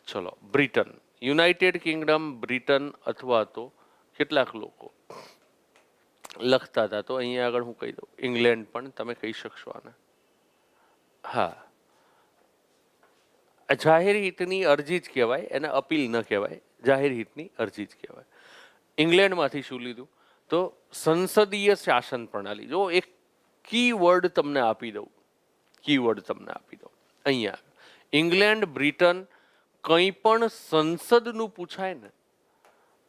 ચલો, Britain, United Kingdom, Britain અથવા તો કેટલાક લોકો લખતા હતા, તો અહીંયા આગળ હું કહી દઉં ઇંગ્લેન્ડ, પણ તમે કહી શકશો આને. હા, જાહેર હિતની અરજી જ કહેવાય, એને અપીલ ન કહેવાય, જાહેર હિતની અરજી જ કહેવાય. ઇંગ્લેન્ડમાંથી શું લીધું? તો સંસદીય શાસન પ્રણાલી. જો એક કીવર્ડ તમને આપી દઉં, કીવર્ડ તમને આપી દઉં અહીંયા, ઇંગ્લેન્ડ, બ્રિટન, કંઈ પણ સંસદનું પૂછાય ને,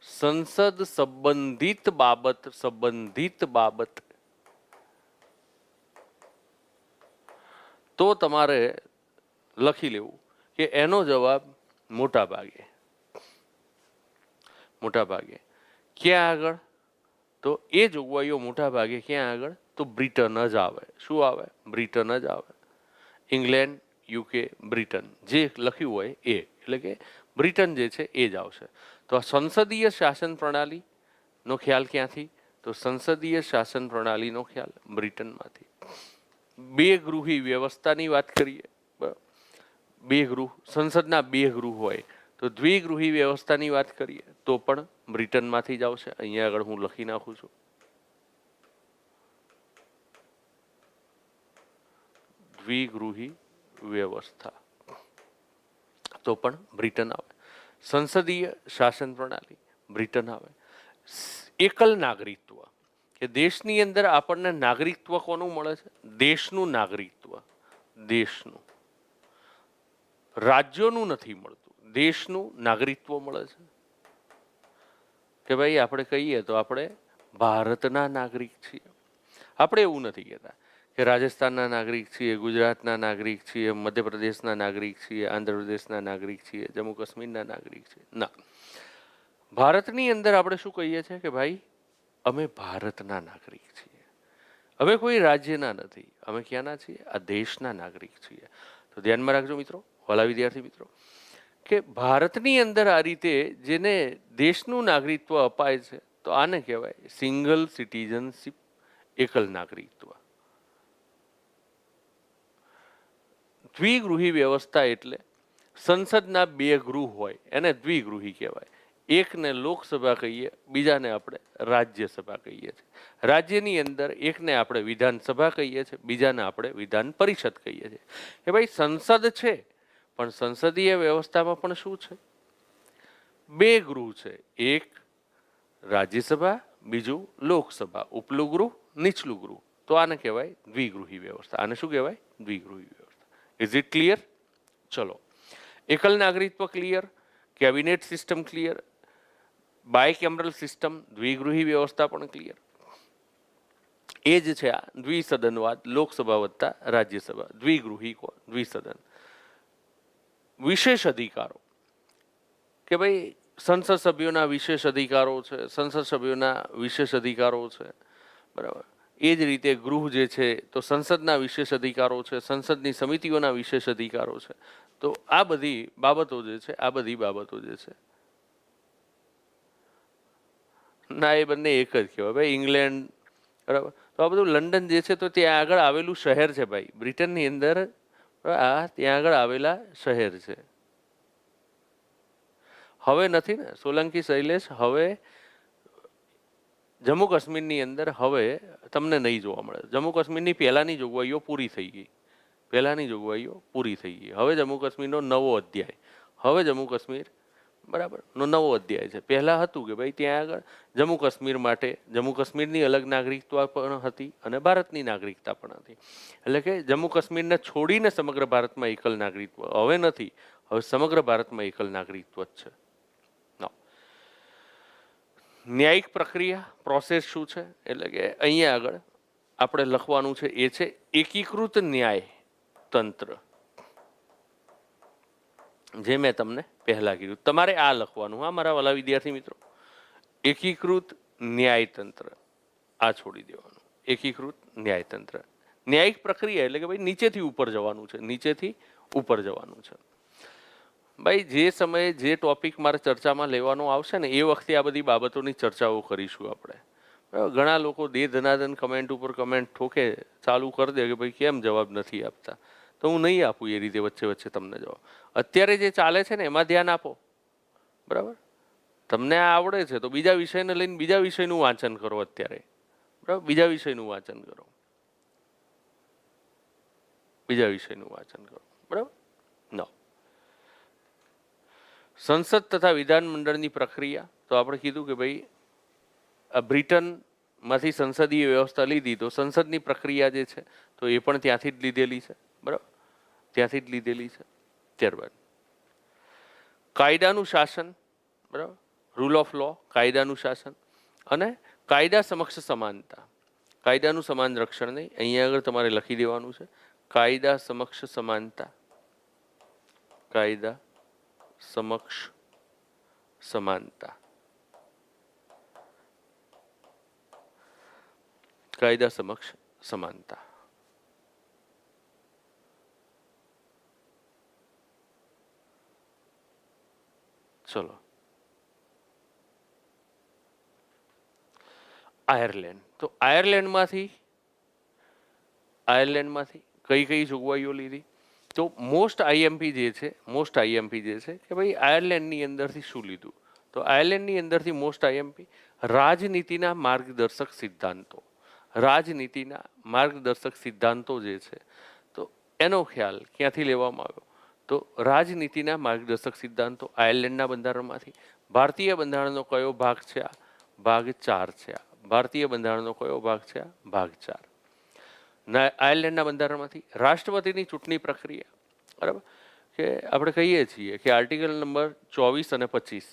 સંસદ સંબંધિત બાબત તો તમારે લખી લેવું કે એનો જવાબ મોટા ભાગે ક્યાં આગળ? તો એ જોગવાઈઓ મોટા ભાગે ક્યાં આગળ? તો બ્રિટન જ આવે. શું આવે? બ્રિટન જ આવે. ઇંગ્લેન્ડ, યુકે, બ્રિટન જે લખ્યું હોય એ, એટલે કે બ્રિટન જે છે એ જ આવશે. તો આ સંસદીય શાસન પ્રણાલીનો ખ્યાલ ક્યાંથી? તો સંસદીય શાસન પ્રણાલીનો ખ્યાલ બ્રિટનમાંથી. બે ગૃહી વ્યવસ્થાની વાત કરીએ, બે ગૃહ, સંસદના બે ગૃહ હોય, તો દ્વિગૃહી વ્યવસ્થાની વાત કરીએ તો પણ બ્રિટનમાંથી જ આવશે. અહીંયા આગળ હું લખી નાખું છું, દ્વિગૃહી વ્યવસ્થા, તો પણ બ્રિટન આવે. સંસદીય શાસન પ્રણાલી બ્રિટન આવે. એકલ નાગરિકત્વ, કે દેશની અંદર આપણને નાગરિકત્વ કોનું મળે છે? દેશનું નાગરિકત્વ, દેશનું, રાજ્યોનું નથી મળતું, દેશનું નાગરિકત્વ મળે છે. કે ભાઈ આપણે કહીએ તો આપણે ભારતના નાગરિક છીએ. આપણે એવું નથી કહેતા કે રાજસ્થાનના નાગરિક છીએ, ગુજરાતના નાગરિક છીએ, મધ્યપ્રદેશના નાગરિક છીએ, આંધ્રપ્રદેશના નાગરિક છીએ, જમ્મુ કાશ્મીરના નાગરિક છીએ. ના, ભારતની અંદર આપણે શું કહીએ છીએ કે ભાઈ અમે ભારતના નાગરિક છીએ, અમે કોઈ રાજ્યના નથી, અમે ક્યાંના છીએ? આ દેશના નાગરિક છીએ. તો ધ્યાનમાં રાખજો મિત્રો, વાલા વિદ્યાર્થી મિત્રો, કે ભારતની અંદર આ રીતે જેને દેશનું નાગરિકત્વ અપાય છે, તો આને કહેવાય સિંગલ સિટીઝનશીપ, એકલ નાગરિકત્વ. દ્વિગૃહી વ્યવસ્થા એટલે સંસદના બે ગૃહ હોય, એને દ્વિગૃહી કહેવાય. એકને લોકસભા કહીએ, બીજાને આપણે રાજ્યસભા કહીએ છીએ. રાજ્યની અંદર એકને આપણે વિધાનસભા કહીએ છીએ, બીજાને આપણે વિધાન પરિષદ કહીએ છીએ. કે ભાઈ સંસદ છે, પણ સંસદીય વ્યવસ્થામાં પણ શું છે? બે ગૃહ છે, એક રાજ્યસભા, બીજું લોકસભા, ઉપલું ગૃહ, નીચલું ગૃહ. તો આને કહેવાય દ્વિગૃહી વ્યવસ્થા. આને શું કહેવાય? દ્વિગૃહી વ્યવસ્થા. Is it clear? ચલો, એકલ નાગરિકત્વ clear, cabinet system clear, bicameral system, દ્વિગૃહી વ્યવસ્થા પણ ક્લિયર. એ જ છે આ દ્વિસદનવાદ, લોકસભા વત્તા રાજ્યસભા, દ્વિગૃહી દ્વિસદન. વિશેષ અધિકારો, કે ભાઈ સંસદ સભ્યોના વિશેષ અધિકારો છે, સંસદ સભ્યોના વિશેષ અધિકારો છે, બરાબર. એ જ રીતે ગૃહ જે છે તો સંસદના વિશેષ અધિકારો છે, સંસદની સમિતિઓના વિશેષ અધિકારો છે. તો આ બધી બાબતો જે છે, આ બધી બાબતો જે છે, ના એ બંને એક જ કહેવાય ભાઈ. ઇંગ્લેન્ડ, બરાબર. તો આ બધું લંડન જે છે તો ત્યાં આગળ આવેલું શહેર છે ભાઈ, બ્રિટનની અંદર આ ત્યાં આગળ આવેલા શહેર છે. હવે નથી ને સોલંકી શૈલેષ, હવે જમ્મુ કાશ્મીરની અંદર હવે તમને નહીં જોવા મળે. જમ્મુ કાશ્મીરની પહેલાંની જોગવાઈઓ પૂરી થઈ ગઈ, પહેલાંની જોગવાઈઓ પૂરી થઈ ગઈ. હવે જમ્મુ કાશ્મીરનો નવો અધ્યાય, હવે જમ્મુ કાશ્મીર, બરાબર, નો નવો અધ્યાય છે. પહેલાં હતું કે ભાઈ ત્યાં આગળ જમ્મુ કાશ્મીર માટે જમ્મુ કાશ્મીરની અલગ નાગરિકતા પણ હતી અને ભારતની નાગરિકતા પણ હતી. એટલે કે જમ્મુ કાશ્મીરને છોડીને સમગ્ર ભારતમાં એકલ નાગરિકત્વ હવે નથી, હવે સમગ્ર ભારતમાં એકલ નાગરિકત્વ જ છે. ન્યાયિક પ્રક્રિયા, પ્રોસેસ શું છે? એટલે કે અહીંયા આગળ આપણે લખવાનું છે એ છે એકીકૃત ન્યાય તંત્ર. જે મેં તમને પહેલા કીધું, તમારે આ લખવાનું. હા મારા વાલા વિદ્યાર્થી મિત્રો, એકીકૃત ન્યાયતંત્ર, આ છોડી દેવાનું. એકીકૃત ન્યાયતંત્ર, ન્યાયિક પ્રક્રિયા એટલે કે ભાઈ નીચેથી ઉપર જવાનું છે, નીચેથી ઉપર જવાનું છે. ભાઈ જે સમયે જે ટોપિક મારે ચર્ચામાં લેવાનો આવશે ને એ વખતે આ બધી બાબતોની ચર્ચાઓ કરીશું આપણે. ઘણા લોકો દે ધનાધન કમેન્ટ ઉપર કમેન્ટ ઠોકે, ચાલુ કરી દે કે ભાઈ કેમ જવાબ નથી આપતા. તો હું નહીં આપું એ રીતે વચ્ચે વચ્ચે તમને જવાબ. અત્યારે જે ચાલે છે ને એમાં ધ્યાન આપો. બરાબર, તમને આ આવડે છે તો બીજા વિષયને લઈને બીજા વિષયનું વાંચન કરો અત્યારે. બરાબર, બીજા વિષયનું વાંચન કરો, બીજા વિષયનું વાંચન કરો. બરાબર. ન સંસદ તથા વિધાનમંડળની પ્રક્રિયા તો આપણે કીધું કે ભાઈ આ બ્રિટનમાંથી સંસદીય વ્યવસ્થા લીધી તો સંસદની પ્રક્રિયા જે છે તો એ પણ ત્યાંથી જ લીધેલી છે. બરાબર, ત્યાંથી જ લીધેલી છે. ત્યારબાદ કાયદાનું શાસન, બરાબર, રૂલ ઓફ લો, કાયદાનું શાસન અને કાયદા સમક્ષ સમાનતા. કાયદાનું સમાન રક્ષણ નહીં, અહીંયા આગળ તમારે લખી દેવાનું છે કાયદા સમક્ષ સમાનતા. કાયદા સમક્ષ સમાનતા. કાયદા સમક્ષ સમાનતા. ચલો, આયર્લેન્ડ. તો આયર્લેન્ડમાંથી કઈ કઈ જોગવાઈઓ લીધી? તો મોસ્ટ આઈએમપી જે છે કે ભાઈ આયર્લેન્ડની અંદરથી શું લીધું? તો આયર્લેન્ડની અંદરથી મોસ્ટ આઈએમપી રાજનીતિના માર્ગદર્શક સિદ્ધાંતો. રાજનીતિના માર્ગદર્શક સિદ્ધાંતો જે છે તો એનો ખ્યાલ ક્યાંથી લેવામાં આવ્યો? તો રાજનીતિના માર્ગદર્શક સિદ્ધાંતો આયર્લેન્ડના બંધારણમાંથી. ભારતીય બંધારણનો કયો ભાગ છે? આ ભાગ 4 છે. આ ભારતીય બંધારણનો કયો ભાગ છે? આ ભાગ 4. આયર્લેન્ડના બંધારણમાંથી રાષ્ટ્રપતિની ચૂંટણી પ્રક્રિયા. બરાબર, કે આપણે કહીએ છીએ કે આર્ટિકલ નંબર 24 અને 25,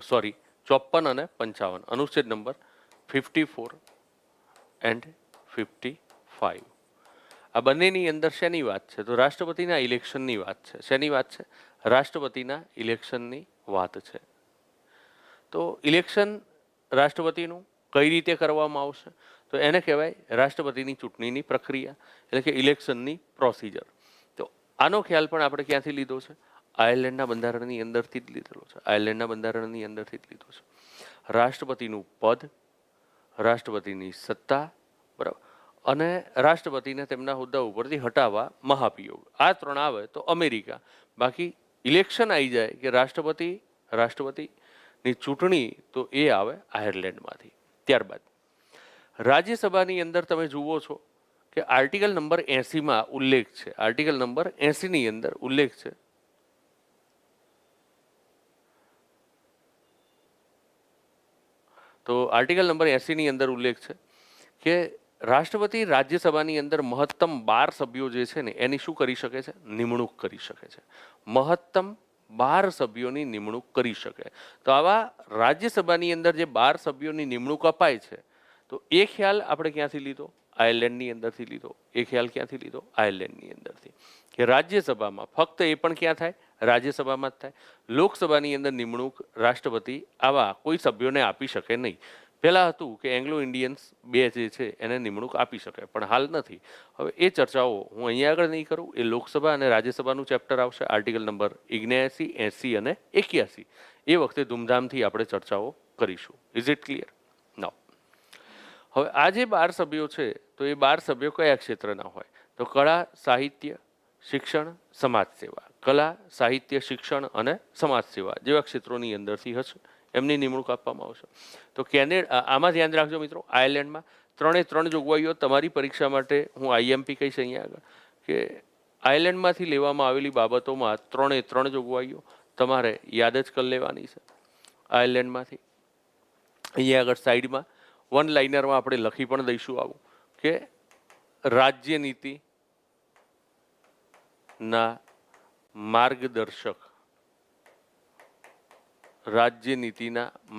સોરી 54 અને 55, અનુચ્છેદ નંબર 54 એન્ડ 55, આ બંનેની અંદર શેની વાત છે? તો રાષ્ટ્રપતિના ઇલેક્શનની વાત છે. શેની વાત છે? રાષ્ટ્રપતિના ઇલેક્શનની વાત છે. તો ઇલેક્શન રાષ્ટ્રપતિનું કઈ રીતે કરવામાં આવશે? તો એને કહેવાય રાષ્ટ્રપતિની ચૂંટણીની પ્રક્રિયા, એટલે કે ઇલેક્શનની પ્રોસિજર. તો આનો ખ્યાલ પણ આપણે ક્યાંથી લીધો છે? આયર્લેન્ડના બંધારણની અંદરથી જ લીધેલો છે. આયર્લેન્ડના બંધારણની અંદરથી જ લીધો છે. રાષ્ટ્રપતિનું પદ, રાષ્ટ્રપતિની સત્તા, બરાબર, અને રાષ્ટ્રપતિને તેમના હોદ્દા ઉપરથી હટાવવા મહાભિયોગ. આ 3 આવે તો અમેરિકા. બાકી ઇલેક્શન આવી જાય કે રાષ્ટ્રપતિની ચૂંટણી તો એ આવે આયર્લેન્ડમાંથી. ત્યારબાદ રાજ્યસભાની અંદર તમે જુઓ છો કે આર્ટિકલ નંબર 80માં ઉલ્લેખ છે. આર્ટિકલ નંબર 80ની અંદર ઉલ્લેખ છે તો આર્ટિકલ નંબર 80ની અંદર ઉલ્લેખ છે કે રાષ્ટ્રપતિ રાજ્યસભાની અંદર મહત્તમ 12 સભ્યો જે છે ને એની શું કરી શકે છે? નિમણૂક કરી શકે છે. મહત્તમ 12 સભ્યોની નિમણૂક કરી શકે. તો આવા રાજ્યસભાની અંદર જે 12 સભ્યોની નિમણૂક અપાય છે તો એ ખ્યાલ આપણે ક્યાંથી લીધો? આયર્લેન્ડની અંદરથી લીધો. એ ખ્યાલ ક્યાંથી લીધો? આયર્લેન્ડની અંદરથી. કે રાજ્યસભામાં ફક્ત એ પણ ક્યાં થાય? રાજ્યસભામાં જ થાય. લોકસભાની અંદર નિમણૂક રાષ્ટ્રપતિ આવા કોઈ સભ્યોને આપી શકે નહીં. પહેલાં હતું કે એંગ્લો ઇન્ડિયન્સ 2 જે છે એને નિમણૂક આપી શકે, પણ હાલ નથી. હવે એ ચર્ચાઓ હું અહીંયા આગળ નહીં કરું. એ લોકસભા અને રાજ્યસભાનું ચેપ્ટર આવશે, આર્ટિકલ નંબર 79, 80 અને 81. એ વખતે ધૂમધામથી આપણે ચર્ચાઓ કરીશું. Is it clear? નાઉ હવે આ જે 12 સભ્યો છે તો એ 12 સભ્યો કયા ક્ષેત્રના હોય? તો કળા, સાહિત્ય, શિક્ષણ, સમાજ સેવા. કલા, સાહિત્ય, શિક્ષણ અને સમાજ સેવા જેવા ક્ષેત્રોની અંદરથી હશે, એમની નિમણૂક આપવામાં આવશે. તો આમાં ધ્યાન રાખજો મિત્રો, આયર્લેન્ડમાં 3 જોગવાઈઓ તમારી પરીક્ષા માટે હું આઈએમપી કહીશ અહીંયા આગળ કે આયર્લેન્ડમાંથી લેવામાં આવેલી બાબતોમાં 3 જોગવાઈઓ તમારે યાદ જ કરી લેવાની છે આયર્લેન્ડમાંથી. અહીંયા આગળ સાઈડમાં 1 લાઇનરમાં આપણે લખી પણ દઈશું આવું કે રાજ્યનીતિના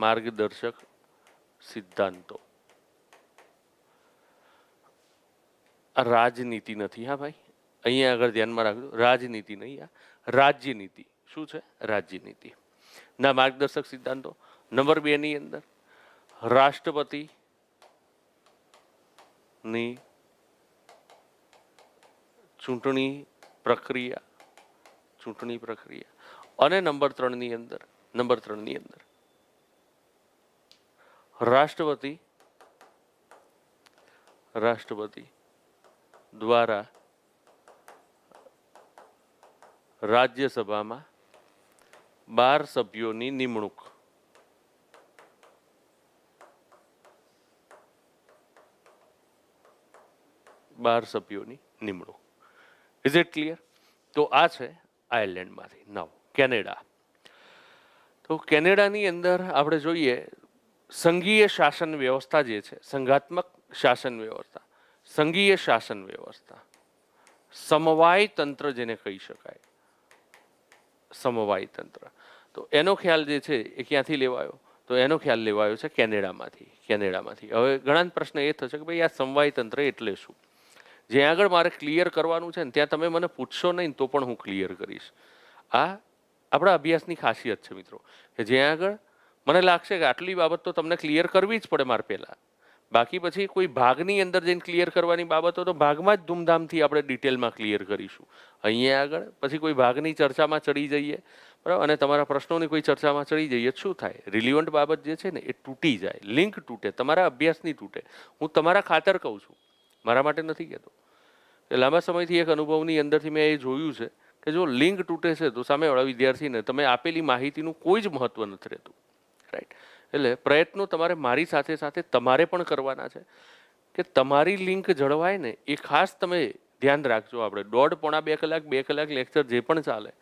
માર્ગદર્શક સિદ્ધાંતો. આ રાજનીતિ નથી, હા ભાઈ, અહીંયા આગળ ધ્યાનમાં રાખજો. રાજનીતિ નહીં, આ રાજ્યનીતિ. શું છે? રાજ્યનીતિ ના માર્ગદર્શક સિદ્ધાંતો. નંબર 2 ની અંદર રાષ્ટ્રપતિની ચૂંટણી પ્રક્રિયા અને નંબર 3 ની અંદર રાષ્ટ્રપતિ દ્વારા રાજ્યસભામાં 12 સભ્યોની નિમણૂક. 12 સભ્યોની નિમણૂક. Is it clear? તો આ છે આયર્લેન્ડમાંથી. નાવ કેનેડા. તો કેનેડાની અંદર આપણે જોઈએ સંઘીય શાસન વ્યવસ્થા જે છે, સંઘાત્મક શાસન વ્યવસ્થા, સંઘીય શાસન વ્યવસ્થા, સમવાય તંત્ર જેને કહી શકાય, સમવાય તંત્ર. તો એનો ખ્યાલ જે છે એ ક્યાંથી લેવાયો? તો એનો ખ્યાલ લેવાયો છે કેનેડામાંથી. હવે ઘણા પ્રશ્ન એ થશે કે ભાઈ આ સમવાય તંત્ર એટલે શું? જ્યાં આગળ મારે ક્લિયર કરવાનું છે ને ત્યાં તમે મને પૂછશો નહીં તો પણ હું ક્લિયર કરીશ. આ આપણા અભ્યાસની ખાસિયત છે મિત્રો, કે જ્યાં આગળ મને લાગશે કે આટલી બાબત તો તમને ક્લિયર કરવી જ પડે મારે પહેલાં, બાકી પછી કોઈ ભાગની અંદર જઈને ક્લિયર કરવાની બાબતો તો ભાગમાં જ ધૂમધામથી આપણે ડિટેલમાં ક્લિયર કરીશું. અહીંયા આગળ પછી કોઈ ભાગની ચર્ચામાં ચડી જઈએ, બરાબર, અને તમારા પ્રશ્નોની કોઈ ચર્ચામાં ચડી જઈએ, શું થાય? રિલિવન્ટ બાબત જે છે ને એ તૂટી જાય, લિંક તૂટે, તમારા અભ્યાસની તૂટે. હું તમારા ખાતર કહું છું, મારા માટે નથી કહેતો. લાંબા સમયથી એક અનુભવની અંદરથી મેં એ જોયું છે કે જો લિંક તૂટે છે તો સામેવાળા વિદ્યાર્થીને તમે આપેલી માહિતીનું કોઈ જ મહત્વ નથી રહેતું. રાઈટ? એટલે પ્રયત્નો તમારે મારી સાથે સાથે તમારે પણ કરવાના છે કે તમારી લિંક જળવાય ને એ ખાસ તમે ધ્યાન રાખજો. આપણે 1.5 પોણા 2 કલાક 2 કલાક લેક્ચર જે પણ ચાલે,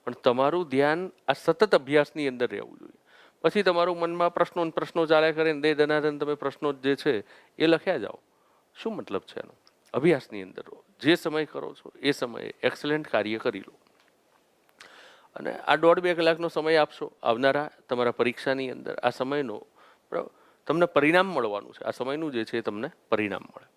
પણ તમારું ધ્યાન આ સતત અભ્યાસની અંદર રહેવું જોઈએ. પછી તમારું મનમાં પ્રશ્નો ચાલ્યા કરે ને દનાદન તમે પ્રશ્નો જે છે એ લખ્યા જાઓ. શું મતલબ છે એનો? અભ્યાસની અંદર જે સમય કરો છો એ સમયે એક્સલન્ટ કાર્ય કરી લો. અને આ 1.5-2 કલાકનો સમય આપશો આવનારા તમારા પરીક્ષાની અંદર. આ સમયનો તમને પરિણામ મળવાનું છે. આ સમયનું જે છે એ તમને પરિણામ મળે.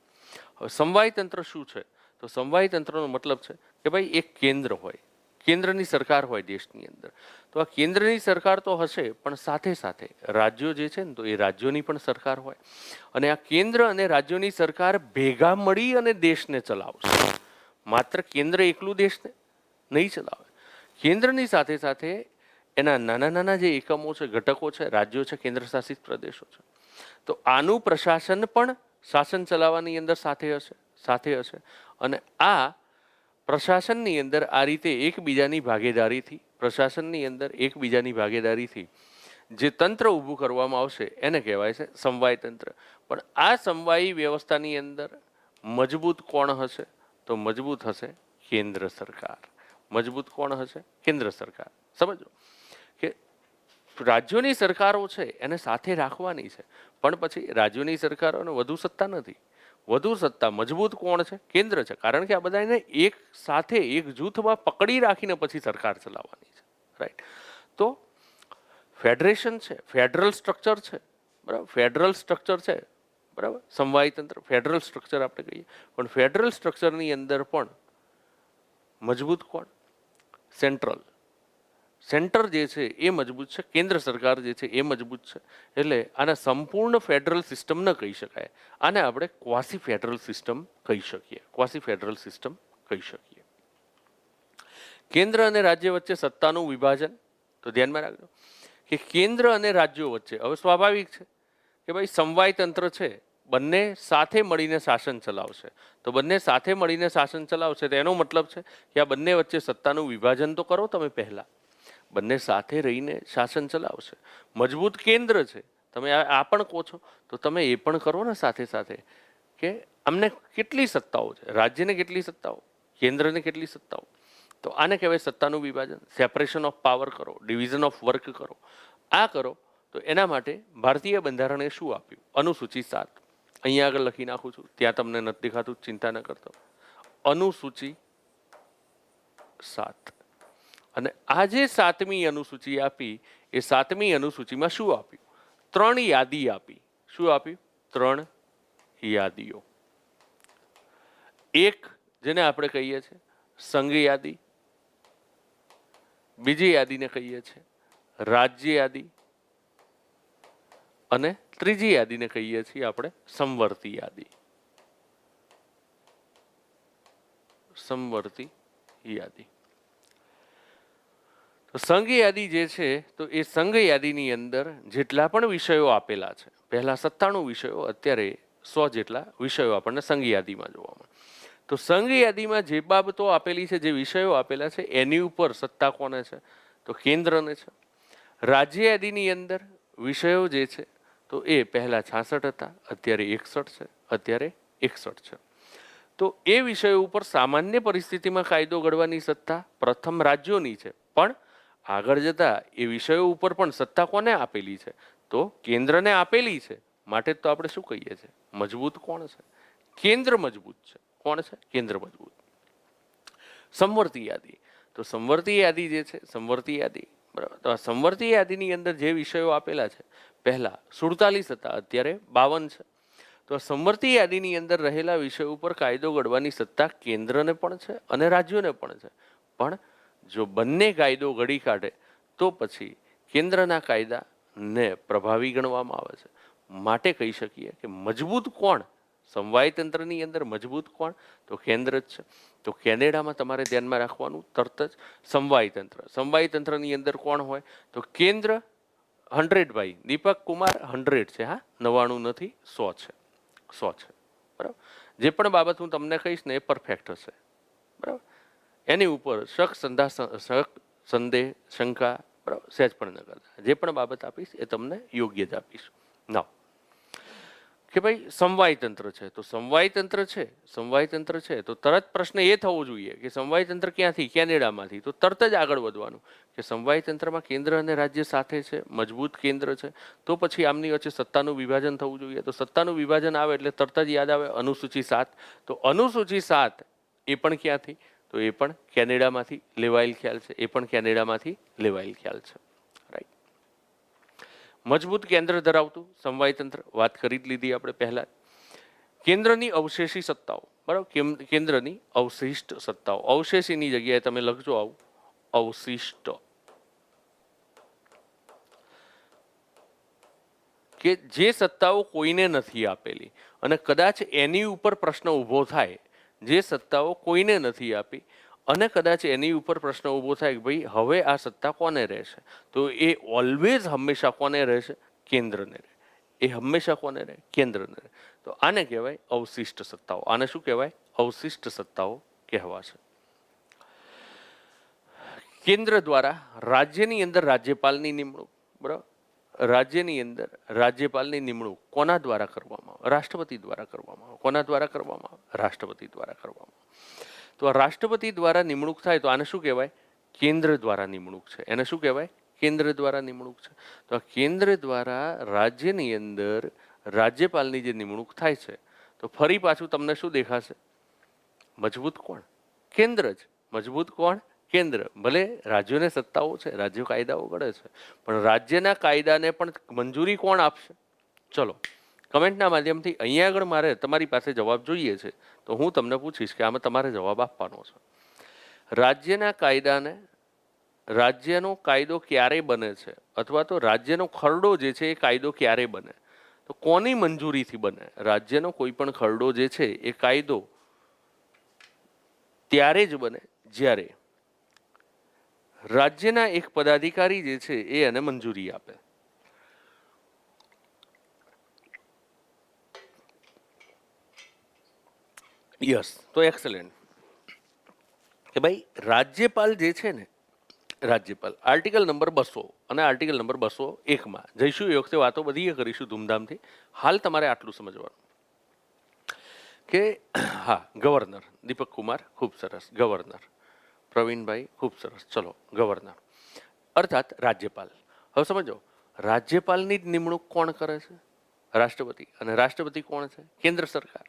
હવે સમવાય તંત્ર શું છે? તો સમવાય તંત્રનો મતલબ છે કે ભાઈ એક કેન્દ્ર હોય, કેન્દ્રની સરકાર હોય દેશની અંદર. તો આ કેન્દ્રની સરકાર તો હશે, પણ સાથે સાથે રાજ્યો જે છે ને તો એ રાજ્યોની પણ સરકાર હોય. અને આ કેન્દ્ર અને રાજ્યોની સરકાર ભેગા મળી અને દેશને ચલાવશે. માત્ર કેન્દ્ર એકલું દેશને નહીં ચલાવે. કેન્દ્રની સાથે સાથે એના નાના નાના જે એકમો છે, ઘટકો છે, રાજ્યો છે, કેન્દ્ર શાસિત પ્રદેશો છે, તો આનું પ્રશાસન પણ શાસન ચલાવવાની અંદર સાથે હશે. અને આ પ્રશાસનની અંદર આ રીતે એકબીજાની ભાગીદારીથી જે તંત્ર ઊભું કરવામાં આવશે એને કહેવાય છે સમવાય તંત્ર. પણ આ સમવાયી વ્યવસ્થાની અંદર મજબૂત કોણ હશે? તો મજબૂત હશે કેન્દ્ર સરકાર. મજબૂત કોણ હશે? કેન્દ્ર સરકાર. સમજો કે રાજ્યોની સરકારો છે એને સાથે રાખવાની છે, પણ પછી રાજ્યોની સરકારોને વધુ સત્તા નથી. વધુ સત્તા મજબૂત કોણ છે? કેન્દ્ર છે. કારણ કે આ બધાને એક સાથે એક જૂથમાં પકડી રાખીને પછી સરકાર ચલાવવાની છે. રાઈટ? તો ફેડરેશન છે, ફેડરલ સ્ટ્રક્ચર છે, બરાબર, સમવાય તંત્ર ફેડરલ સ્ટ્રક્ચર આપણે કહીએ. પણ ફેડરલ સ્ટ્રક્ચરની અંદર પણ મજબૂત કોણ? સેન્ટર જે છે એ મજબૂત છે, કેન્દ્ર સરકાર જે છે એ મજબૂત છે. એટલે આને સંપૂર્ણ ફેડરલ સિસ્ટમ ન કહી શકાય, આને આપણે ક્વાસી ફેડરલ સિસ્ટમ કહી શકીએ. કેન્દ્ર અને રાજ્ય વચ્ચે સત્તાનું વિભાજન તો ધ્યાનમાં રાખજો કે કેન્દ્ર અને રાજ્યો વચ્ચે, હવે સ્વાભાવિક છે કે ભાઈ સમવાય તંત્ર છે, બંને સાથે મળીને શાસન ચલાવશે. તો બંને સાથે મળીને શાસન ચલાવશે તો એનો મતલબ છે કે આ બંને વચ્ચે સત્તાનું વિભાજન તો કરો તમે પહેલા. બંને સાથે રહીને શાસન ચલાવશે. મજબૂત કેન્દ્ર છે, તમે આ પણ કહો છો તો તમે એ પણ કરો ને સાથે સાથે કે અમને કેટલી સત્તાઓ છે, રાજ્યને કેટલી સત્તાઓ, કેન્દ્રને કેટલી સત્તાઓ. તો આને કહેવાય સત્તાનું વિભાજન. સેપરેશન ઓફ પાવર કરો, ડિવિઝન ઓફ વર્ક કરો. આ કરો તો એના માટે ભારતીય બંધારણે શું આપ્યું? અનુસૂચિ 7. અહીંયા આગળ લખી નાખું છું, ત્યાં તમને નથી દેખાતું, ચિંતા ન કરતો. અનુસૂચિ 7. અને આ જે 7મી અનુસૂચિ આપી એ 7મી અનુસૂચિમાં શું આપ્યું? 3 યાદી આપી. શું આપ્યું? 3 યાદીઓ. એક જેને આપણે કહીએ છીએ સંઘ યાદી, બીજી યાદીને કહીએ છીએ રાજ્ય યાદી, અને ત્રીજી યાદીને કહીએ છીએ આપણે સમવર્તી યાદી. તો સંઘ યાદી જે છે તો એ સંઘ યાદીની અંદર જેટલા પણ વિષયો આપેલા છે, પહેલા 97 વિષયો, અત્યારે 100 જેટલા વિષયો આપણને સંઘ યાદીમાં જોવા મળે. તો સંઘ યાદીમાં જે બાબતો આપેલી છે, જે વિષયો આપેલા છે, એની ઉપર સત્તા કોને છે? તો કેન્દ્રને છે. રાજ્ય યાદીની અંદર વિષયો જે છે તો એ પહેલા 66 હતા, અત્યારે 61 છે, અત્યારે 61 છે. તો એ વિષયો ઉપર સામાન્ય પરિસ્થિતિમાં કાયદો ઘડવાની સત્તા પ્રથમ રાજ્યોની છે, પણ આગળ જતા એ વિષયો ઉપર પણ સત્તા કોને આપેલી છે? તો કેન્દ્રને આપેલી છે. માટે તો આપણે શું કહીએ છીએ? મજબૂત કોણ છે? કેન્દ્ર મજબૂત છે. કોણ છે? કેન્દ્ર મજબૂત. સંવર્તી યાદી, તો સંવર્તી યાદી જે છે, સંવર્તી યાદી બરાબર, તો આ સંવર્તી યાદીની અંદર જે વિષયો આપેલા છે પહેલા 47 હતા, અત્યારે 52 છે. તો સંવર્તી યાદીની અંદર રહેલા વિષયો ઉપર કાયદો ઘડવાની સત્તા કેન્દ્રને પણ છે અને રાજ્યોને પણ છે. પણ જો બંને કાયદો ઘડી કાઢે તો પછી કેન્દ્રના કાયદાને પ્રભાવી ગણવામાં આવે છે. માટે કહી શકીએ કે મજબૂત કોણ? સમવાય તંત્રની અંદર મજબૂત કોણ? તો કેન્દ્ર જ છે. તો કેનેડામાં તમારે ધ્યાનમાં રાખવાનું તરત જ સમવાય તંત્ર. સમવાય તંત્રની અંદર કોણ હોય? તો કેન્દ્ર 100 ભાઈ દીપક કુમાર 100 છે, હા, 99 નથી, 100 છે, 100 છે, બરાબર. જે પણ બાબત હું તમને કહીશ ને એ પરફેક્ટ હશે, બરાબર. એની ઉપર શક સંદેહ શંકા બરાબર સહેજ પણ ન કરતા. જે પણ બાબત આપીશ એ તમને યોગ્ય જ આપીશ. ના કે ભાઈ સમવાય તંત્ર છે, તો સમવાય તંત્ર છે, સમવાય તંત્ર છે, તો તરત પ્રશ્ન એ થવો જોઈએ કે સમવાય તંત્ર ક્યાંથી? કેનેડામાંથી. તો તરત જ આગળ વધવાનું કે સમવાય તંત્રમાં કેન્દ્ર અને રાજ્ય સાથે છે, મજબૂત કેન્દ્ર છે, તો પછી આમની વચ્ચે સત્તાનું વિભાજન થવું જોઈએ. તો સત્તાનું વિભાજન આવે એટલે તરત જ યાદ આવે અનુસૂચિ 7. તો અનુસૂચિ 7 એ પણ ક્યાંથી? તો એ પણ કેનેડામાંથી લેવાયેલ ખ્યાલ છે, એ પણ કેનેડામાંથી લેવાયેલ ખ્યાલ છે. રાઈટ. મજબૂત કેન્દ્ર ધરાવતું સમવાય તંત્ર વાત કરી જ લીધી આપણે પહેલા. કેન્દ્રની અવશેષી સત્તાઓ બરાબર, કેન્દ્રની અવશિષ્ટ સત્તાઓ. અવશેષીની જગ્યાએ તમે લખજો આવું અવશિષ્ટ, કે જે સત્તાઓ કોઈને નથી આપેલી અને કદાચ એની ઉપર પ્રશ્ન ઊભો થાય, જે સત્તાઓ કોઈને નથી આપી અને કદાચ એની ઉપર પ્રશ્ન ઊભો થાય કે ભાઈ હવે આ સત્તા કોને રહેશે, તો એ ઓલવેઝ હંમેશા કોને રહેશે? કેન્દ્રને રહે. એ હંમેશા કોને રહે? કેન્દ્રને રહે. તો આને કહેવાય અવશિષ્ટ સત્તાઓ. આને શું કહેવાય? અવશિષ્ટ સત્તાઓ કહેવાશે. કેન્દ્ર દ્વારા રાજ્યની અંદર રાજ્યપાલની નિમણૂક, બરાબર. રાજ્યની અંદર રાજ્યપાલની નિમણૂક કોના દ્વારા કરવામાં આવે? રાષ્ટ્રપતિ દ્વારા કરવામાં આવે. કોના દ્વારા કરવામાં આવે? રાષ્ટ્રપતિ દ્વારા કરવામાં આવે. તો આ રાષ્ટ્રપતિ દ્વારા નિમણૂક થાય તો આને શું કહેવાય? કેન્દ્ર દ્વારા નિમણૂક છે. એને શું કહેવાય? કેન્દ્ર દ્વારા નિમણૂક છે. તો આ કેન્દ્ર દ્વારા રાજ્યની અંદર રાજ્યપાલની જે નિમણૂક થાય છે, તો ફરી પાછું તમને શું દેખાશે? મજબૂત કોણ? કેન્દ્ર જ. મજબૂત કોણ? કેન્દ્ર. ભલે રાજ્યોને સત્તાઓ છે, રાજ્યો કાયદાઓ ઘડે છે, પણ રાજ્યના કાયદાને પણ મંજૂરી કોણ આપશે? ચલો કમેન્ટના માધ્યમથી અહીંયા આગળ મારે તમારી પાસે જવાબ જોઈએ છે, તો હું તમને પૂછીશ કે આમાં તમારે જવાબ આપવાનો છે. રાજ્યના કાયદાને, રાજ્યનો કાયદો ક્યારે બને છે, અથવા તો રાજ્યનો ખરડો જે છે એ કાયદો ક્યારે બને? તો કોની મંજૂરીથી બને? રાજ્યનો કોઈ પણ ખરડો જે છે એ કાયદો ત્યારે જ બને જ્યારે રાજ્યના એક પદાધિકારી જે છે એ એને મંજૂરી આપે. યસ, તો એક્સેલેન્ટ. કે ભાઈ રાજ્યપાલ જે છે ને, રાજ્યપાલ આર્ટિકલ નંબર 200 અને આર્ટિકલ નંબર 201 જઈશું. એ વખતે વાતો બધી કરીશું ધૂમધામથી. હાલ તમારે આટલું સમજવાનું કે હા, ગવર્નર દીપક કુમાર ખૂબ સરસ, ગવર્નર પ્રવીણભાઈ ખૂબ સરસ. ચલો ગવર્નર અર્થાત રાજ્યપાલ. હવે સમજો, રાજ્યપાલની જ નિમણૂક કોણ કરે છે? રાષ્ટ્રપતિ. અને રાષ્ટ્રપતિ કોણ છે? કેન્દ્ર સરકાર.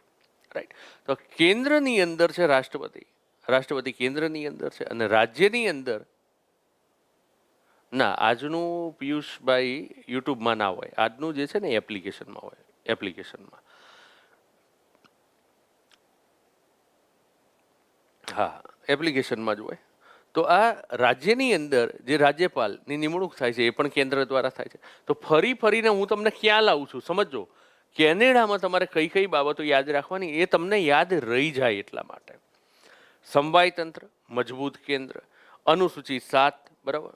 રાઈટ. તો કેન્દ્રની અંદર છે રાષ્ટ્રપતિ, રાષ્ટ્રપતિ કેન્દ્રની અંદર છે, અને રાજ્યની અંદર ના. આજનું પિયુષભાઈ યુટ્યુબમાં ના હોય, આજનું જે છે ને એપ્લિકેશનમાં હોય. એપ્લિકેશનમાં હા, એપ્લિકેશનમાં જ હોય. તો આ રાજ્યની અંદર જે રાજ્યપાલની નિમણૂક થાય છે એ પણ કેન્દ્ર દ્વારા થાય છે. તો ફરીને હું તમને ક્યાં લાવું છું? સમજો, કેનેડામાં તમારે કઈ કઈ બાબતો યાદ રાખવાની એ તમને યાદ રહી જાય એટલા માટે. સમવાય તંત્ર, મજબૂત કેન્દ્ર, અનુસૂચિ 7 બરાબર,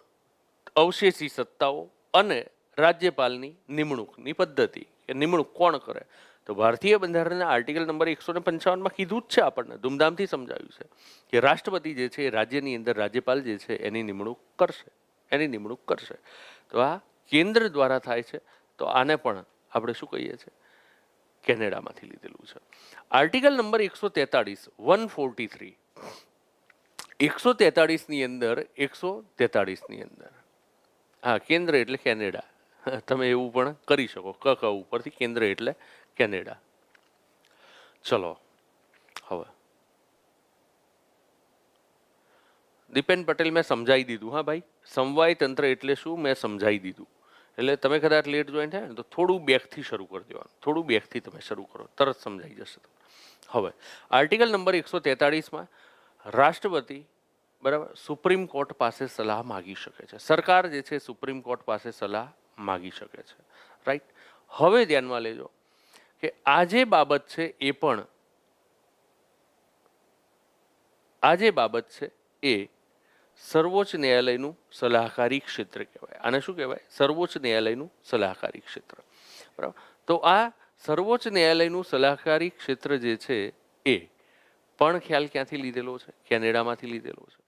અવશેષી સત્તાઓ અને રાજ્યપાલની નિમણૂકની પદ્ધતિ કે નિમણૂક કોણ કરે. તો ભારતીય બંધારણના આર્ટિકલ નંબર 155માં કીધું જ છે, આપણને ધૂમધામથી સમજાવ્યું છે કે રાષ્ટ્રપતિ જે છે એ રાજ્યની અંદર રાજ્યપાલ જે છે એની નિમણૂક કરશે. તો આ કેન્દ્ર દ્વારા થાય છે. તો આને પણ આપણે શું કહીએ છીએ, કેનેડામાંથી લીધેલું છે. આર્ટિકલ નંબર 143 143ની અંદર 143ની અંદર હા, કેન્દ્ર એટલે કેનેડા. તમે એવું પણ કરી શકો, ક ઉપરથી કેન્દ્ર એટલે કેનેડા. ચલો હવે દીપેન પટેલ મેં સમજાવી દીધું. હા ભાઈ, સમવાય તંત્ર એટલે શું મેં સમજાવી દીધું. એટલે તમે કદાચ લેટ જોઈન થાય ને તો થોડું બેકથી શરૂ કરી દેવાનું, થોડું બેકથી તમે શરૂ કરો, તરત સમજાઈ જશે. હવે આર્ટિકલ નંબર 143માં રાષ્ટ્રપતિ બરાબર સુપ્રીમ કોર્ટ પાસે સલાહ માગી શકે છે. સરકાર જે છે સુપ્રીમ કોર્ટ પાસે સલાહ માગી શકે છે. રાઈટ. હવે ધ્યાનમાં લેજો કે આ જે બાબત છે એ પણ એ સર્વોચ્ચ ન્યાયાલયનું સલાહકારી ક્ષેત્ર કહેવાય. આને શું કહેવાય? સર્વોચ્ચ ન્યાયાલયનું સલાહકારી ક્ષેત્ર. બરાબર. તો આ સર્વોચ્ચ ન્યાયાલયનું સલાહકારી ક્ષેત્ર જે છે એ પણ ખ્યાલ ક્યાંથી લીધેલો છે? કેનેડામાંથી લીધેલો છે.